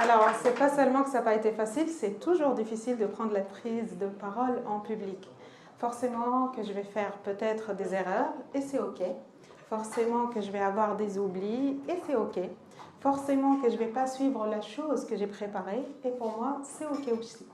Alors, c'est pas seulement que ça n'a pas été facile, c'est toujours difficile de prendre la prise de parole en public. Forcément que je vais faire peut-être des erreurs, et c'est OK. Forcément que je vais avoir des oublis, et c'est OK. Forcément que je ne vais pas suivre la chose que j'ai préparée, et pour moi, c'est OK aussi.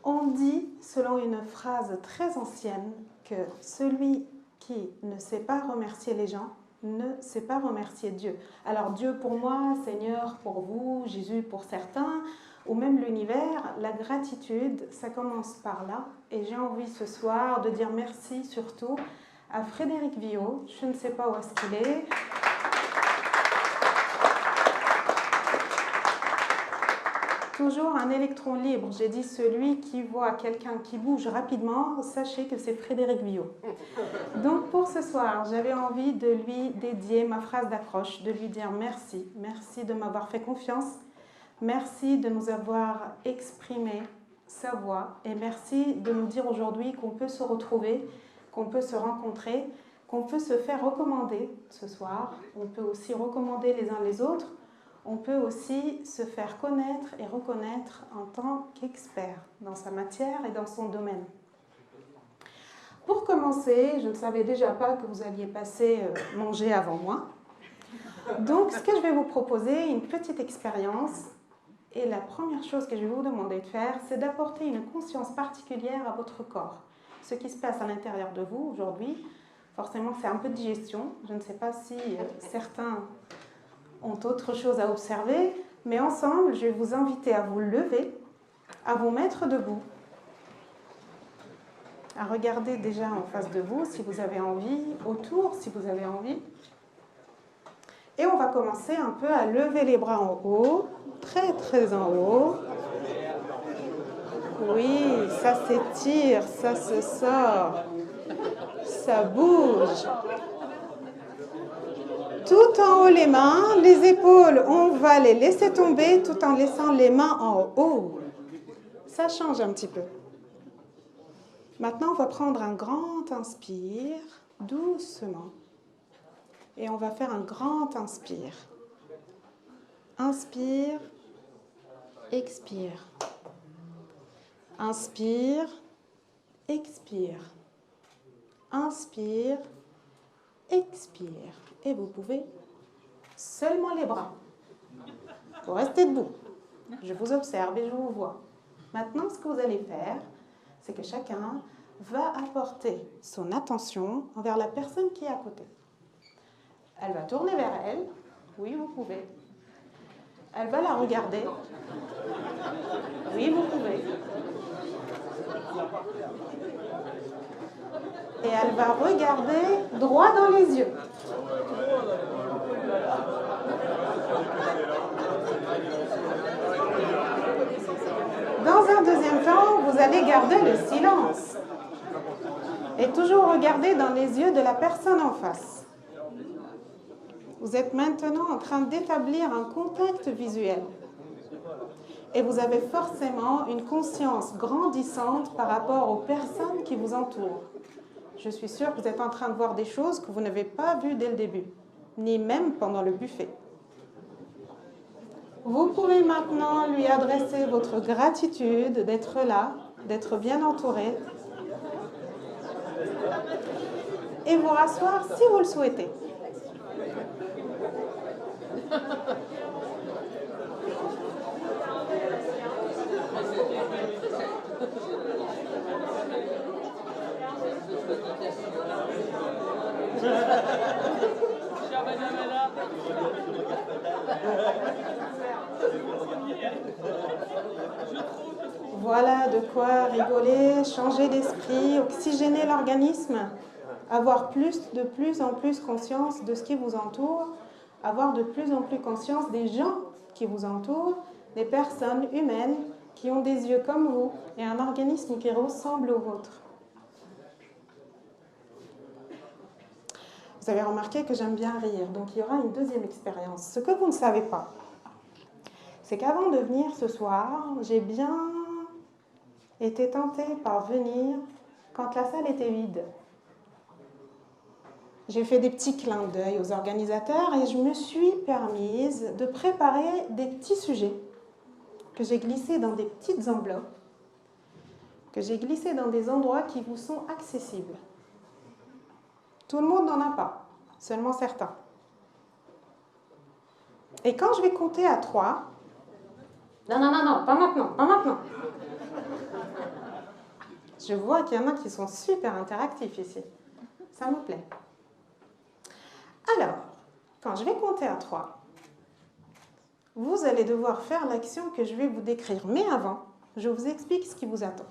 On dit, selon une phrase très ancienne, que celui qui ne sait pas remercier les gens ne sait pas remercier Dieu. Alors Dieu pour moi, Seigneur pour vous, Jésus pour certains, ou même l'univers, la gratitude, ça commence par là. Et j'ai envie ce soir de dire merci surtout à Frédéric Villot, je ne sais pas où est-ce qu'il est. Toujours un électron libre. J'ai dit celui qui voit quelqu'un qui bouge rapidement, sachez que c'est Frédéric Villot. Donc pour ce soir, j'avais envie de lui dédier ma phrase d'accroche, de lui dire merci. Merci de m'avoir fait confiance. Merci de nous avoir exprimé sa voix. Et merci de nous dire aujourd'hui qu'on peut se retrouver, qu'on peut se rencontrer, qu'on peut se faire recommander ce soir. On peut aussi recommander les uns les autres. On peut aussi se faire connaître et reconnaître en tant qu'expert dans sa matière et dans son domaine. Pour commencer, je ne savais déjà pas que vous alliez passer manger avant moi. Donc, ce que je vais vous proposer, une petite expérience. Et la première chose que je vais vous demander de faire, c'est d'apporter une conscience particulière à votre corps. Ce qui se passe à l'intérieur de vous aujourd'hui, forcément, c'est un peu de digestion. Je ne sais pas si certains ont autre chose à observer, mais ensemble, je vais vous inviter à vous lever, à vous mettre debout, à regarder déjà en face de vous si vous avez envie, autour si vous avez envie. Et on va commencer un peu à lever les bras en haut, très très en haut. Oui, ça s'étire, ça se sort, ça bouge. Tout en haut les mains, les épaules, on va les laisser tomber tout en laissant les mains en haut. Ça change un petit peu. Maintenant, on va prendre un grand inspire, doucement. Et on va faire un grand inspire. Inspire, expire. Inspire, expire. Inspire, expire. Et vous pouvez seulement les bras. Vous restez debout. Je vous observe et je vous vois. Maintenant, ce que vous allez faire, c'est que chacun va apporter son attention envers la personne qui est à côté. Elle va tourner vers elle. Oui, vous pouvez. Elle va la regarder. Oui, vous pouvez. Et elle va regarder droit dans les yeux. Dans un deuxième temps, vous allez garder le silence. Et toujours regarder dans les yeux de la personne en face. Vous êtes maintenant en train d'établir un contact visuel. Et vous avez forcément une conscience grandissante par rapport aux personnes qui vous entourent. Je suis sûre que vous êtes en train de voir des choses que vous n'avez pas vues dès le début, ni même pendant le buffet. Vous pouvez maintenant lui adresser votre gratitude d'être là, d'être bien entouré, et vous rasseoir si vous le souhaitez. Voilà de quoi rigoler, changer d'esprit, oxygéner l'organisme, avoir de plus en plus conscience de ce qui vous entoure, avoir de plus en plus conscience des gens qui vous entourent, des personnes humaines qui ont des yeux comme vous et un organisme qui ressemble au vôtre. Vous avez remarqué que j'aime bien rire, donc il y aura une deuxième expérience. Ce que vous ne savez pas, c'est qu'avant de venir ce soir, j'ai bien été tentée par venir quand la salle était vide. J'ai fait des petits clins d'œil aux organisateurs et je me suis permise de préparer des petits sujets que j'ai glissés dans des petites enveloppes, que j'ai glissés dans des endroits qui vous sont accessibles. Tout le monde n'en a pas, seulement certains. Et quand je vais compter à 3, non, pas maintenant, pas maintenant. Je vois qu'il y en a qui sont super interactifs ici. Ça me plaît. Alors, quand je vais compter à 3, vous allez devoir faire l'action que je vais vous décrire. Mais avant, je vous explique ce qui vous attend.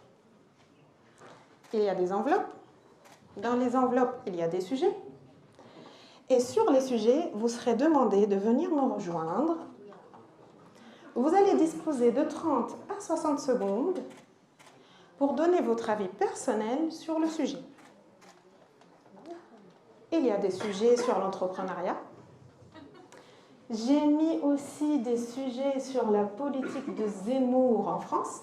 Il y a des enveloppes. Dans les enveloppes, il y a des sujets. Et sur les sujets, vous serez demandé de venir me rejoindre. Vous allez disposer de 30 à 60 secondes pour donner votre avis personnel sur le sujet. Il y a des sujets sur l'entrepreneuriat. J'ai mis aussi des sujets sur la politique de Zemmour en France.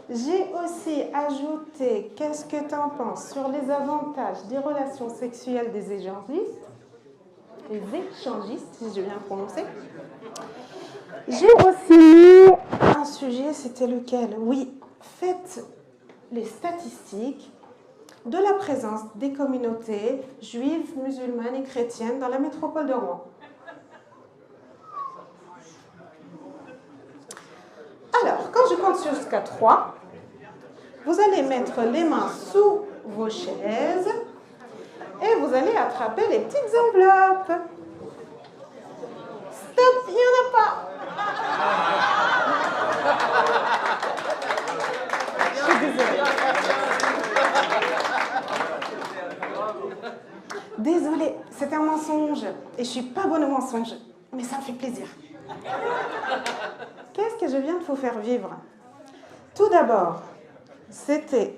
J'ai aussi ajouté « Qu'est-ce que tu en penses ?» sur les avantages des relations sexuelles des échangistes, si je viens prononcer. J'ai aussi mis un sujet, c'était lequel? Oui, faites les statistiques de la présence des communautés juives, musulmanes et chrétiennes dans la métropole de Rouen. Alors, quand je compte jusqu'à 3, vous allez mettre les mains sous vos chaises et vous allez attraper les petites enveloppes. Stop, il n'y en a pas. Je suis désolée. Désolée, c'était un mensonge. Et je ne suis pas bonne au mensonge. Mais ça me fait plaisir. Qu'est-ce que je viens de vous faire vivre? Tout d'abord, c'était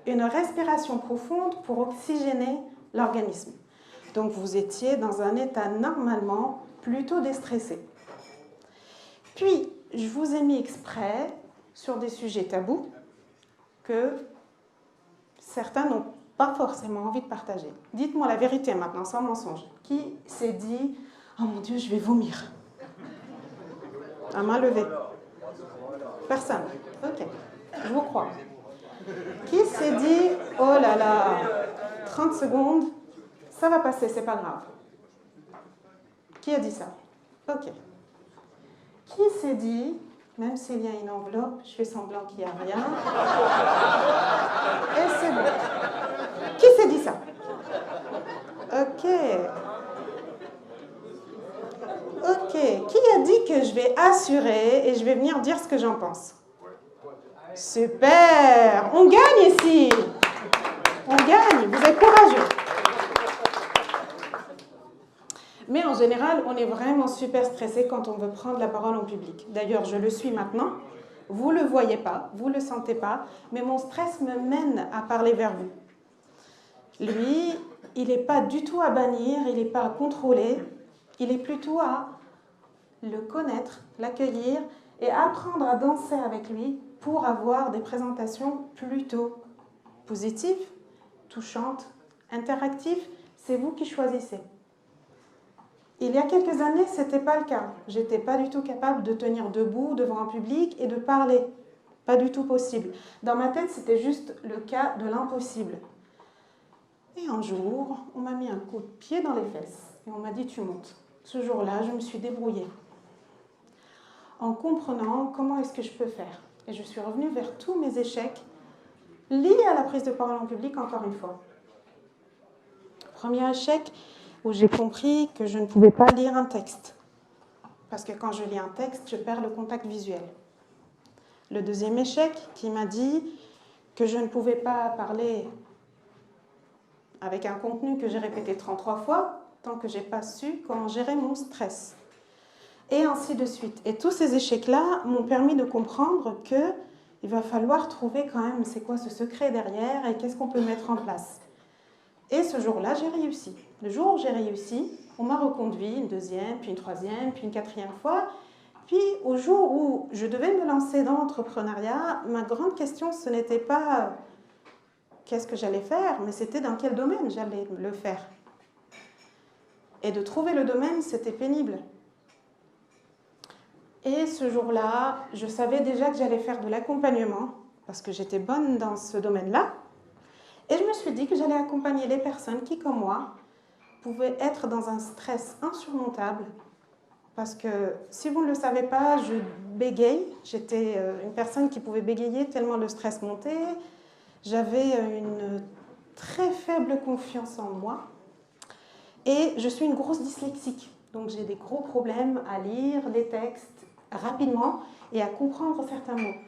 une respiration profonde pour oxygéner l'organisme. Donc vous étiez dans un état normalement plutôt déstressé. Puis, je vous ai mis exprès sur des sujets tabous que certains n'ont pas forcément envie de partager. Dites-moi la vérité maintenant, sans mensonge. Qui s'est dit « Oh mon Dieu, je vais vomir » à main levée. Personne. Ok, je vous crois. Qui s'est dit « Oh là là, 30 secondes, ça va passer, c'est pas grave ». Qui a dit ça? Ok. Qui s'est dit, même s'il y a une enveloppe, je fais semblant qu'il n'y a rien, et c'est bon. Qui s'est dit ça? Ok. Ok. Qui a dit que je vais assurer et je vais venir dire ce que j'en pense? Super! On gagne ici! On gagne, vous êtes courageux. Mais en général, on est vraiment super stressé quand on veut prendre la parole en public. D'ailleurs, je le suis maintenant. Vous ne le voyez pas, vous ne le sentez pas, mais mon stress me mène à parler vers vous. Lui, il n'est pas du tout à bannir, il n'est pas à contrôler, il est plutôt à le connaître, l'accueillir et apprendre à danser avec lui pour avoir des présentations plutôt positives, touchantes, interactives. C'est vous qui choisissez. Il y a quelques années, ce n'était pas le cas. Je n'étais pas du tout capable de tenir debout devant un public et de parler. Pas du tout possible. Dans ma tête, c'était juste le cas de l'impossible. Et un jour, on m'a mis un coup de pied dans les fesses et on m'a dit « tu montes ». Ce jour-là, je me suis débrouillée en comprenant comment est-ce que je peux faire. Et je suis revenue vers tous mes échecs liés à la prise de parole en public encore une fois. Premier échec, où j'ai compris que je ne pouvais pas lire un texte. Parce que quand je lis un texte, je perds le contact visuel. Le deuxième échec qui m'a dit que je ne pouvais pas parler avec un contenu que j'ai répété 33 fois tant que je n'ai pas su comment gérer mon stress. Et ainsi de suite. Et tous ces échecs-là m'ont permis de comprendre qu'il va falloir trouver quand même c'est quoi ce secret derrière et qu'est-ce qu'on peut mettre en place. Et ce jour-là, j'ai réussi. Le jour où j'ai réussi, on m'a reconduit une deuxième, puis une troisième, puis une quatrième fois. Puis au jour où je devais me lancer dans l'entrepreneuriat, ma grande question, ce n'était pas qu'est-ce que j'allais faire, mais c'était dans quel domaine j'allais le faire. Et de trouver le domaine, c'était pénible. Et ce jour-là, je savais déjà que j'allais faire de l'accompagnement, parce que j'étais bonne dans ce domaine-là. Et je me suis dit que j'allais accompagner les personnes qui, comme moi, pouvaient être dans un stress insurmontable. Parce que, si vous ne le savez pas, je bégaye. J'étais une personne qui pouvait bégayer tellement le stress montait. J'avais une très faible confiance en moi. Et je suis une grosse dyslexique. Donc j'ai des gros problèmes à lire les textes rapidement et à comprendre certains mots.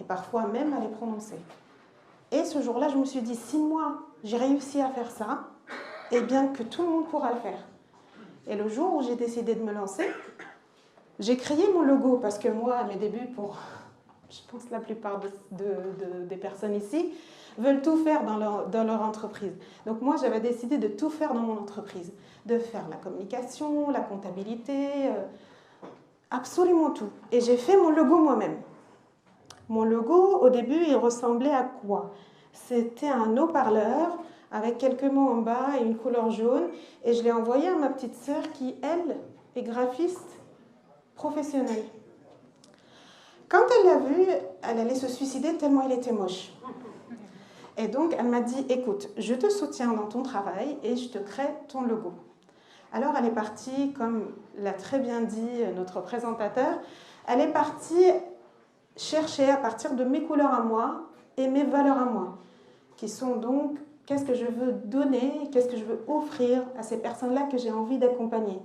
Et parfois même à les prononcer. Et ce jour-là, je me suis dit, si moi, j'ai réussi à faire ça, eh bien que tout le monde pourra le faire. Et le jour où j'ai décidé de me lancer, j'ai créé mon logo, parce que moi, à mes débuts, je pense la plupart des personnes ici, veulent tout faire dans leur entreprise. Donc moi, j'avais décidé de tout faire dans mon entreprise, de faire la communication, la comptabilité, absolument tout. Et j'ai fait mon logo moi-même. Mon logo, au début, il ressemblait à quoi? C'était un haut-parleur avec quelques mots en bas et une couleur jaune. Et je l'ai envoyé à ma petite sœur qui, elle, est graphiste professionnelle. Quand elle l'a vu, elle allait se suicider tellement il était moche. Et donc, elle m'a dit, écoute, je te soutiens dans ton travail et je te crée ton logo. Alors, elle est partie, comme l'a très bien dit notre présentateur, elle est partie chercher à partir de mes couleurs à moi et mes valeurs à moi, qui sont donc, qu'est-ce que je veux donner, qu'est-ce que je veux offrir à ces personnes-là que j'ai envie d'accompagner.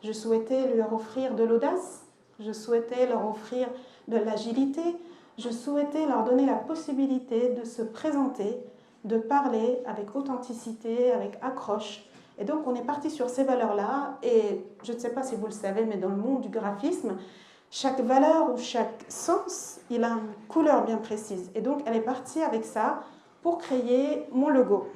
Je souhaitais leur offrir de l'audace, je souhaitais leur offrir de l'agilité, je souhaitais leur donner la possibilité de se présenter, de parler avec authenticité, avec accroche. Et donc, on est parti sur ces valeurs-là. Et je ne sais pas si vous le savez, mais dans le monde du graphisme, chaque valeur ou chaque sens, il a une couleur bien précise. Et donc, elle est partie avec ça pour créer mon logo,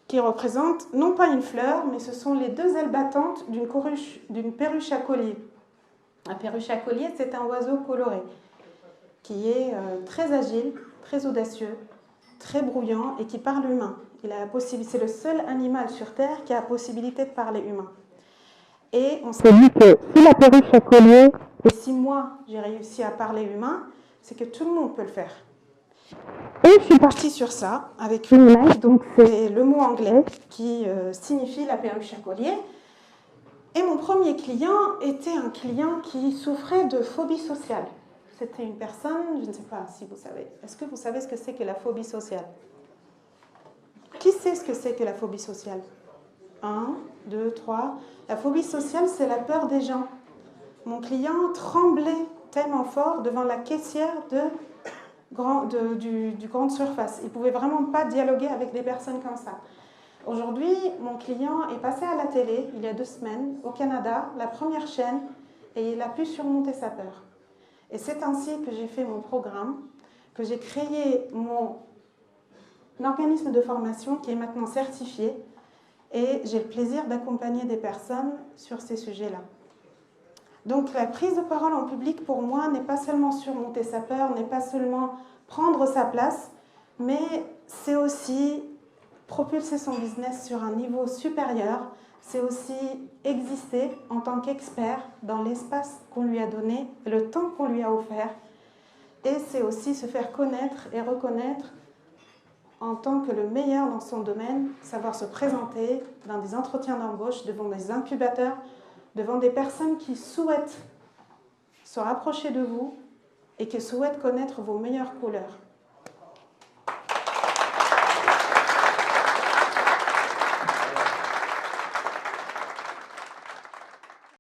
qui représente non pas une fleur, mais ce sont les deux ailes battantes d'une perruche à collier. Un perruche à collier, c'est un oiseau coloré qui est très agile, très audacieux, très brouillant et qui parle humain. C'est le seul animal sur Terre qui a la possibilité de parler humain. Et on s'est dit que si la perruche à collier, et si moi j'ai réussi à parler humain, c'est que tout le monde peut le faire. Et je suis partie sur ça avec une image, donc c'est le mot anglais qui signifie la perruche à collier. Et mon premier client était un client qui souffrait de phobie sociale. C'était une personne, je ne sais pas si vous savez, est-ce que vous savez ce que c'est que la phobie sociale? Qui sait ce que c'est que la phobie sociale? 1, 2, 3. La phobie sociale, c'est la peur des gens. Mon client tremblait tellement fort devant la caissière du grande surface. Il ne pouvait vraiment pas dialoguer avec des personnes comme ça. Aujourd'hui, mon client est passé à la télé, il y a 2 semaines, au Canada, la première chaîne, et il a pu surmonter sa peur. Et c'est ainsi que j'ai fait mon programme, que j'ai créé mon organisme de formation qui est maintenant certifié, et j'ai le plaisir d'accompagner des personnes sur ces sujets-là. Donc la prise de parole en public, pour moi, n'est pas seulement surmonter sa peur, n'est pas seulement prendre sa place, mais c'est aussi propulser son business sur un niveau supérieur, c'est aussi exister en tant qu'expert dans l'espace qu'on lui a donné, le temps qu'on lui a offert, et c'est aussi se faire connaître et reconnaître en tant que le meilleur dans son domaine, savoir se présenter dans des entretiens d'embauche, devant des incubateurs, devant des personnes qui souhaitent se rapprocher de vous et qui souhaitent connaître vos meilleures couleurs.